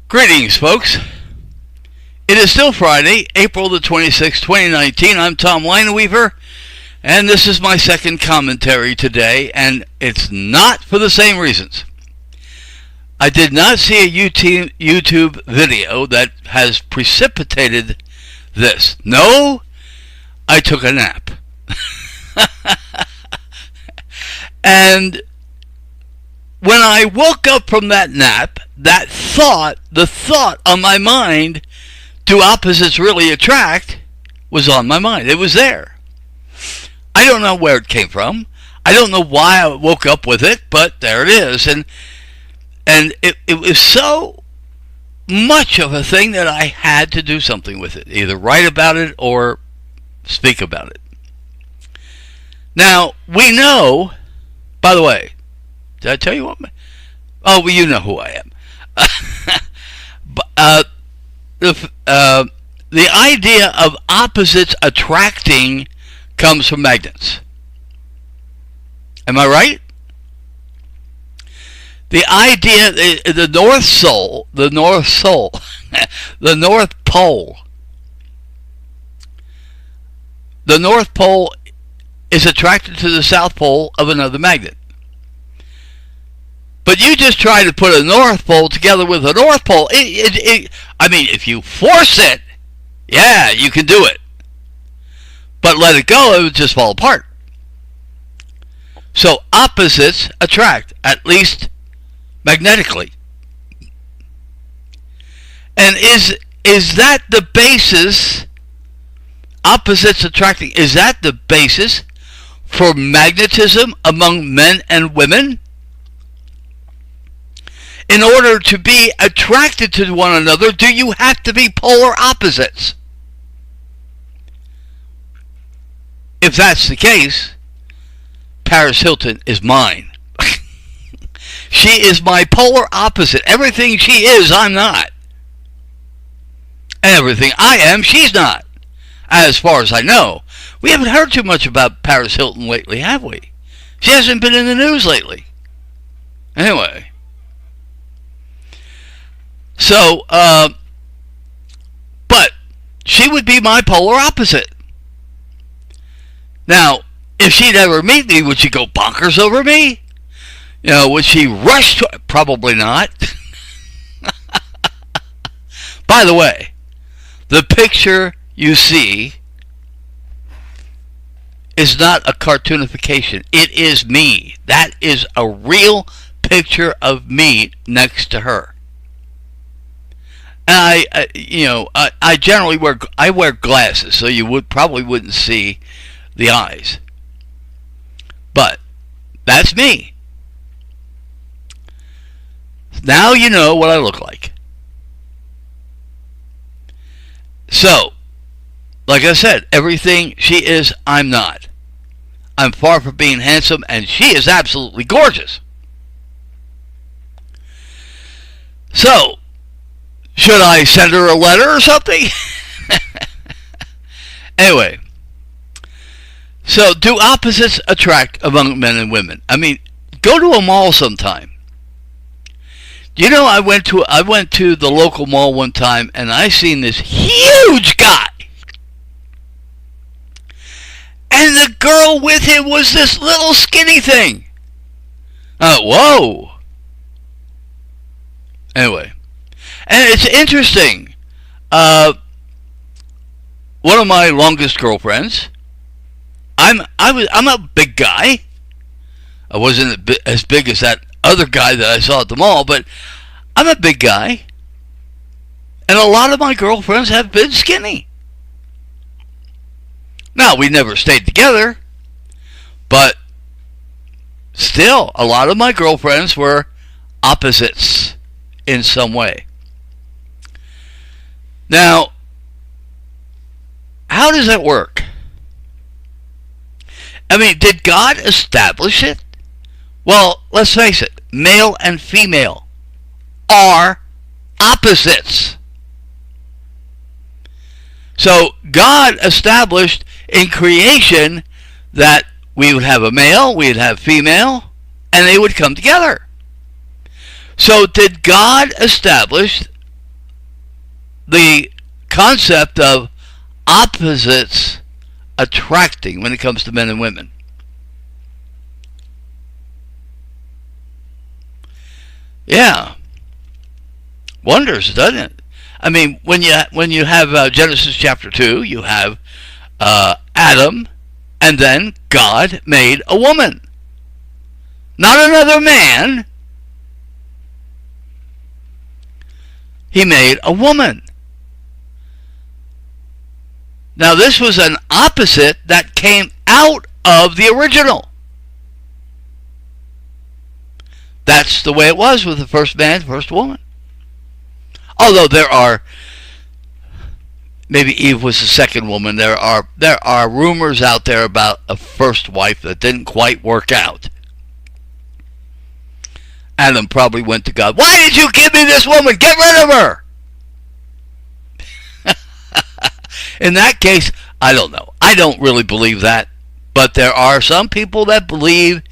Greetings, folks. It is still Friday, April the 26th, 2019. I'm Tom Lineweaver, and this is my second commentary today, and it's not for the same reasons. I did not see a YouTube video that has precipitated this. No, I took a nap. And when I woke up from that nap, the thought on my mind, do opposites really attract, was on my mind. It was there. I don't know where it came from. I don't know why I woke up with it, but there it is. And it was so much of a thing that I had to do something with it, either write about it or speak about it. Now, we know, by the way, did I tell you what? Oh, well, you know who I am. The idea of opposites attracting comes from magnets. Am I right? The idea, the North Pole, the North Pole is attracted to the South Pole of another magnet. But you just try to put a North Pole together with a North Pole. I mean, if you force it, yeah, you can do it. But let it go, it would just fall apart. So opposites attract, at least magnetically. And is that the basis, opposites attracting, is that the basis for magnetism among men and women? In order to be attracted to one another, do you have to be polar opposites? If that's the case, Paris Hilton is mine. She is my polar opposite. Everything she is, I'm not. And everything I am, she's not. As far as I know. We haven't heard too much about Paris Hilton lately, have we? She hasn't been in the news lately. Anyway. So, but she would be my polar opposite. Now, if she'd ever meet me, would she go bonkers over me? You know, would she rush to... Probably not. By the way, the picture you see is not a cartoonification. It is me. That is a real picture of me next to her. And I generally wear glasses, so you probably wouldn't see the eyes. But that's me. Now you know what I look like. So, like I said, everything she is, I'm not. I'm far from being handsome, and she is absolutely gorgeous. So, should I send her a letter or something? Anyway. So, do opposites attract among men and women? I mean, go to a mall sometime. You know, I went to the local mall one time, and I seen this huge guy. And the girl with him was this little skinny thing. Whoa. Anyway. And it's interesting. One of my longest girlfriends. I'm a big guy. I wasn't as big as that other guy that I saw at the mall, but I'm a big guy. And a lot of my girlfriends have been skinny. Now, we never stayed together, but still, a lot of my girlfriends were opposites in some way. Now, how does that work? I mean, did God establish it? Well, let's face it, male and female are opposites. So God established in creation that we would have a male, we'd have female, and they would come together. So did God establish the concept of opposites attracting when it comes to men and women. Yeah. Wonders, doesn't it? I mean, when you have Genesis chapter 2, you have Adam, and then God made a woman. Not another man. He made a woman. Now, this was an opposite that came out of the original. That's the way it was with the first man, first woman. Although there are, maybe Eve was the second woman, there are rumors out there about a first wife that didn't quite work out. Adam probably went to God, "Why did you give me this woman? Get rid of her!" In that case, I don't know. I don't really believe that. But there are some people that believe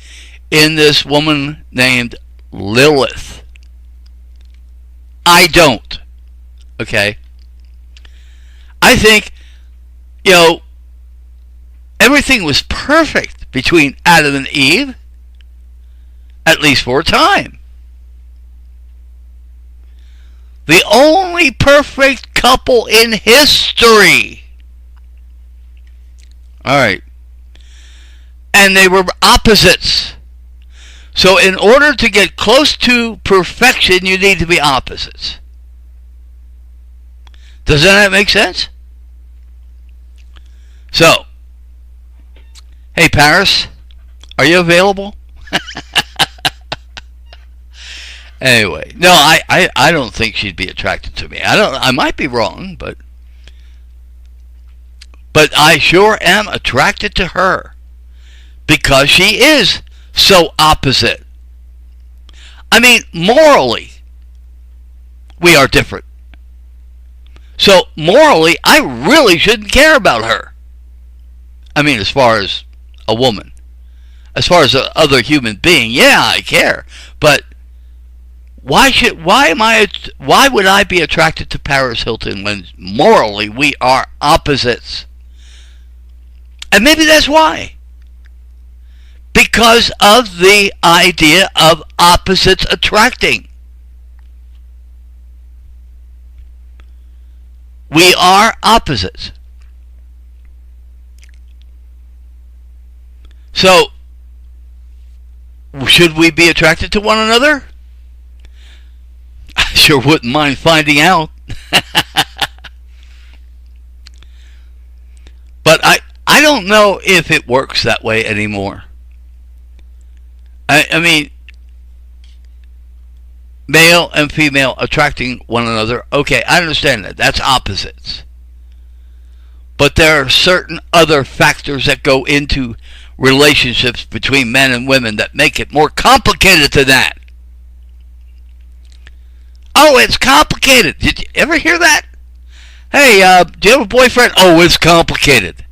in this woman named Lilith. I don't. Okay? I think, everything was perfect between Adam and Eve, at least for a time. The only perfect couple in history. All right. And they were opposites. So in order to get close to perfection, you need to be opposites. Doesn't that make sense? So, hey Paris, are you available? Anyway, no, I don't think she'd be attracted to me. I might be wrong, but I sure am attracted to her because she is so opposite. I mean, morally, we are different. So morally, I really shouldn't care about her. I mean, as far as a woman. As far as another human being, yeah, I care. But why would I be attracted to Paris Hilton when morally we are opposites? And maybe that's why. Because of the idea of opposites attracting. We are opposites. So, should we be attracted to one another? I sure wouldn't mind finding out. But I don't know if it works that way anymore. I mean, male and female attracting one another, okay, I understand that. That's opposites. But there are certain other factors that go into relationships between men and women that make it more complicated than that. Oh, it's complicated. Did you ever hear that? Hey, do you have a boyfriend? Oh, it's complicated.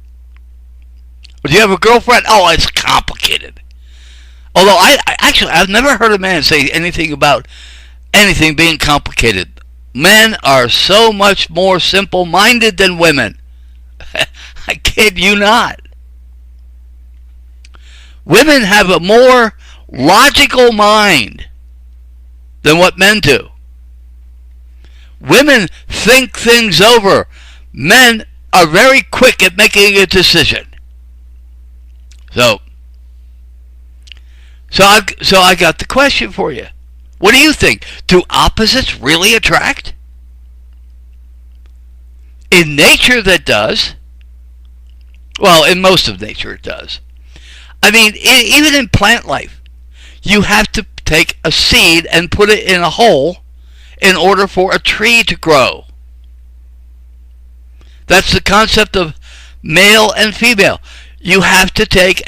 Or do you have a girlfriend? Oh, it's complicated. Although I've never heard a man say anything about anything being complicated. Men are so much more simple-minded than women. I kid you not. Women have a more logical mind than what men do. Women think things over. Men are very quick at making a decision. So I got the question for you. What do you think? Do opposites really attract? In nature, that does. Well, in most of nature, it does. I mean, even in plant life, you have to take a seed and put it in a hole in order for a tree to grow. That's the concept of male and female. You have to take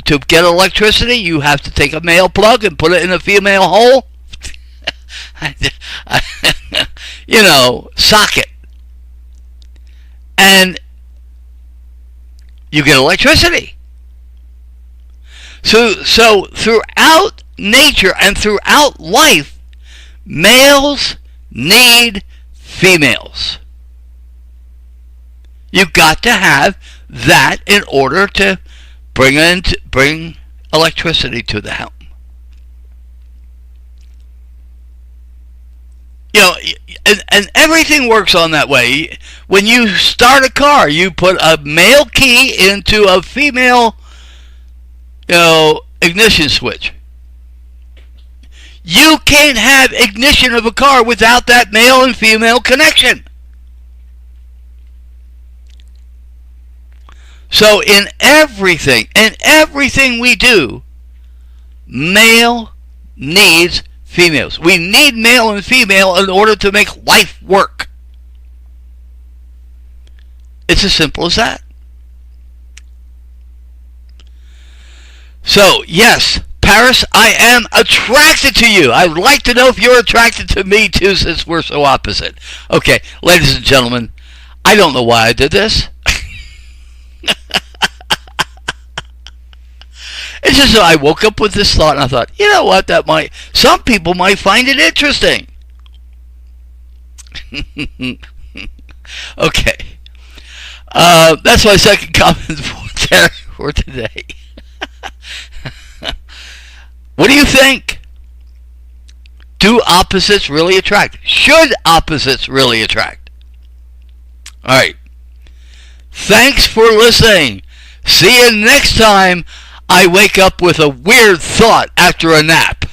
to get electricity, you have to take a male plug and put it in a female hole. Socket. And you get electricity. So throughout nature and throughout life, males need females. You've got to have that in order to bring electricity to the home. You know, and everything works on that way. When you start a car, you put a male key into a female, ignition switch. You can't have ignition of a car without that male and female connection. So in everything we do, male needs females. We need male and female in order to make life work. It's as simple as that. So, yes, Paris, I am attracted to you. I'd like to know if you're attracted to me too, since we're so opposite. Okay, ladies and gentlemen, I don't know why I did this. It's just that I woke up with this thought and I thought, you know what, some people might find it interesting. Okay. That's my second comment for today. What do you think? Do opposites really attract? Should opposites really attract? All right. Thanks for listening. See you next time I wake up with a weird thought after a nap.